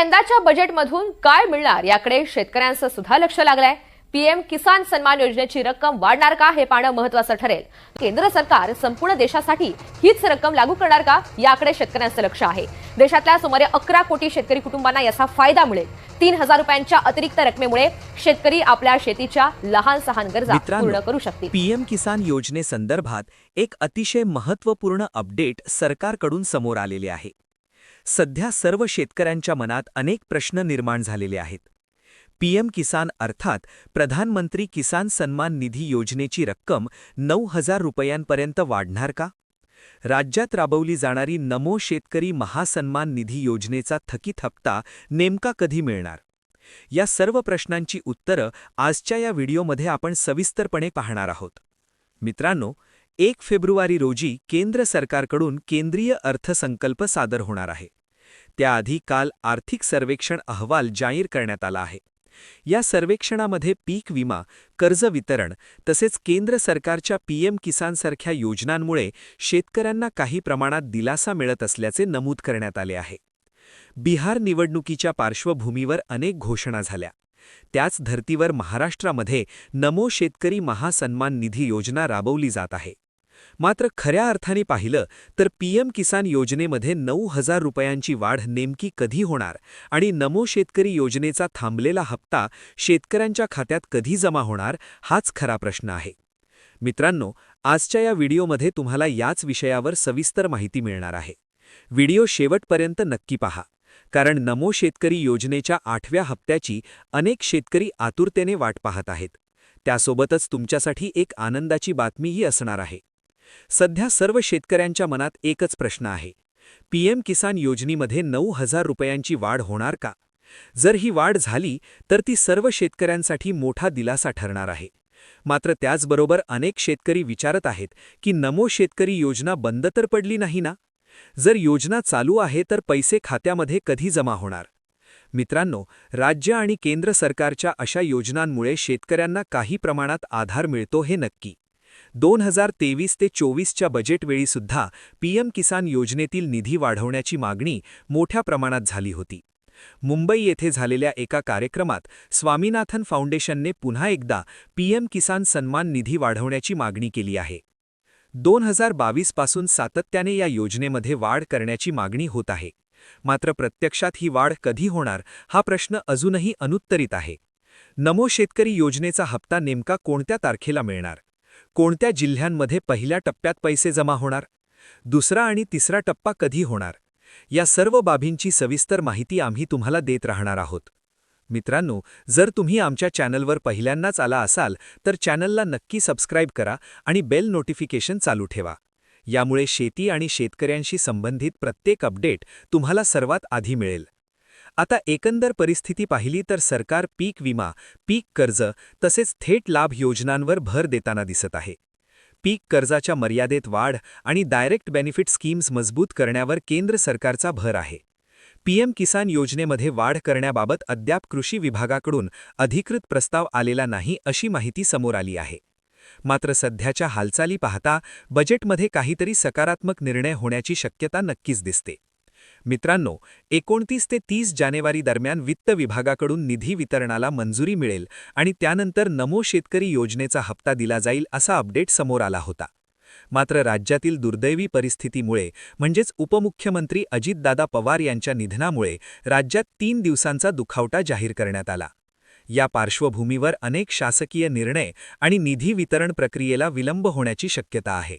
यंदाच्या बजेटमधून काय मिळणार याकडे शेतकऱ्यांचं सुद्धा लक्ष लागलंय। पीएम किसान सन्मान योजनेची रक्कम वाढणार का हे पाहणं महत्त्वाचं ठरेल। केंद्र सरकार संपूर्ण देशासाठी हीच रक्कम लागू करणार का याकडे शेतकऱ्यांचं लक्ष आहे। देशातल्या सुमारे 11 कोटी शेतकरी कुटुंबांना याचा फायदा मिळेल। 3000 रुपयांच्या अतिरिक्त रकमेमुळे शेतकरी आपल्या शेतीच्या लहान-सहान गरजा पूर्ण करू शकतील। पीएम किसान योजनेसंदर्भात एक अतिशय महत्त्वपूर्ण अपडेट सरकारकडून समोर आलेले आहे। सध्या सर्व शेतकऱ्यांच्या मनात अनेक प्रश्न निर्माण झालेले आहेत। पीएम किसान अर्थात प्रधानमंत्री किसान सन्मान निधी योजनेची रक्कम 9000 रुपयांपर्यंत वाढणार का? राज्यात राबवली जाणारी नमो शेतकरी महासन्मान निधी योजनेचा थकीत हप्ता नेमका कधी मिळणार? या सर्व प्रश्नांची उत्तरं आजच्या या व्हिडिओमध्ये आपण सविस्तरपणे पाहणार आहोत। मित्रांनो, 1 फेब्रुवारी रोजी केंद्र सरकारकडून केंद्रीय अर्थसंकल्प सादर होणार आहे। त्याआधी काल आर्थिक सर्वेक्षण अहवाल जाहीर करण्यात आला आहे। या सर्वेक्षणामध्ये पीक विमा, कर्ज वितरण तसेच केंद्र सरकारच्या पीएम किसानसारख्या योजनांमुळे शेतकऱ्यांना काही प्रमाणात दिलासा मिळत असल्याचे नमूद करण्यात आले आहे। बिहार निवडणुकीच्या पार्श्वभूमीवर अनेक घोषणा झाल्या। त्याच धर्तीवर महाराष्ट्रामध्ये नमो शेतकरी महासन्मान निधी योजना राबवली जात आहे। मात्र खऱ्या अर्थाने पाहिलं तर पीएम किसान योजनेमध्ये 9000 रुपयांची वाढ नेमकी कधी होणार आणि नमो शेतकरी योजनेचा थांबलेला हप्ता शेतकऱ्यांच्या खात्यात कधी जमा होणार हाच खरा प्रश्न आहे। मित्रांनो, आजच्या या व्हिडिओमध्ये तुम्हाला याच विषयावर सविस्तर माहिती मिळणार आहे। व्हिडिओ शेवटपर्यंत नक्की पहा, कारण नमो शेतकरी योजनेच्या 8व्या हप्त्याची अनेक शेतकरी आतुरतेने वाट पाहत आहेत। त्यासोबतच तुमच्यासाठी एक आनंदाची बातमीही असणार आहे। सध्या सर्व शेतकऱ्यांच्या मनात एकच प्रश्न आहे, पीएम किसान योजनेमध्ये 9000 रुपयांची वाढ होणार का? जर ही वाढ झाली तर ती सर्व शेतकऱ्यांसाठी मोठा दिलासा ठरणार आहे। मात्र त्याचबरोबर अनेक शेतकरी विचारत आहेत की नमो शेतकरी योजना बंद तर पडली नाही ना? जर योजना चालू आहे तर पैसे खात्यामध्ये कधी जमा होणार? मित्रांनो, राज्य आणि केंद्र सरकारच्या अशा योजनांमुळे शेतकऱ्यांना काही प्रमाणात आधार मिळतो हे नक्की। 2023 ते 24च्या बजेटवेळीसुद्धा पीएम किसान योजनेतील निधी वाढवण्याची मागणी मोठ्या प्रमाणात झाली होती। मुंबई येथे झालेल्या एका कार्यक्रमात स्वामीनाथन फाउंडेशनने पुन्हा एकदा पीएम किसान सन्मान निधी वाढवण्याची मागणी केली आहे। 2022 पासून सातत्याने या योजनेमध्ये वाढ करण्याची मागणी होत आहे। मात्र प्रत्यक्षात ही वाढ कधी होणार हा प्रश्न अजूनही अनुत्तरित आहे। नमो शेतकरी योजनेचा हप्ता नेमका कोणत्या तारखेला मिळणार? कोणत्या जिल्ह्यांमध्ये पहिल्या टप्प्यात पैसे जमा होणार? दुसरा आणि तिसरा टप्पा कधी होणार? या सर्व बाबींची सविस्तर माहिती आम्ही तुम्हाला देत राहणार आहोत। मित्रांनो, जर तुम्ही आमच्या चॅनलवर पहिल्यांदाच आला असाल तर चॅनलला नक्की सबस्क्राईब करा आणि बेल नोटिफिकेशन चालू ठेवा। यामुळे शेती आणि शेतकऱ्यांशी संबंधित प्रत्येक अपडेट तुम्हाला सर्वात आधी मिळेल। आता एकंदर परिस्थिती पाहिली तर सरकार पीक विमा, पीक कर्ज तसेच थेट लाभ योजनांवर भर देताना दिसत आहे। पीक कर्जाच्या मर्यादेत वाढ आणि डायरेक्ट बेनिफिट स्कीम्स मजबूत करण्यावर केंद्र सरकारचा भर आहे। पीएम किसान योजनेमध्ये वाढ करण्याबाबत अद्याप कृषी विभागाकडून अधिकृत प्रस्ताव आलेला नाही अशी माहिती समोर आली आहे। मात्र सध्याच्या हालचाली पाहता बजेटमध्ये काहीतरी सकारात्मक निर्णय होण्याची शक्यता नक्कीच दिसते। मित्रांनो, 29 ते 30 जानेवारी दरम्यान वित्त विभागाकडून निधी वितरणाला मंजुरी मिळेल आणि त्यानंतर नमो शेतकरी योजनेचा हप्ता दिला जाईल असा अपडेट समोर आला होता। मात्र राज्यातील दुर्दैवी परिस्थितीमुळे म्हणजेच उपमुख्यमंत्री अजितदादा पवार यांच्या निधनामुळे राज्यात 3 दिवसांचा दुखावटा जाहीर करण्यात आला। या पार्श्वभूमीवर अनेक शासकीय निर्णय आणि निधी वितरण प्रक्रियेला विलंब होण्याची शक्यता आहे।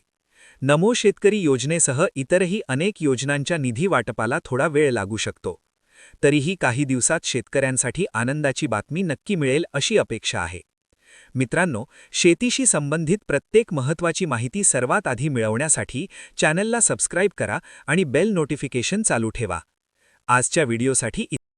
नमो शेतकरी योजनेसह इतरही अनेक योजनांच्या निधी वाटपाला थोडा वेळ लागू शकतो। तरीही काही दिवसात शेतकऱ्यांसाठी आनंदाची बातमी नक्की मिळेल अशी अपेक्षा आहे। मित्रांनो, शेतीशी संबंधित प्रत्येक महत्त्वाची माहिती सर्वात आधी मिळवण्यासाठी चॅनलला सबस्क्राईब करा आणि बेल नोटिफिकेशन चालू ठेवा। आजच्या व्हिडिओसाठी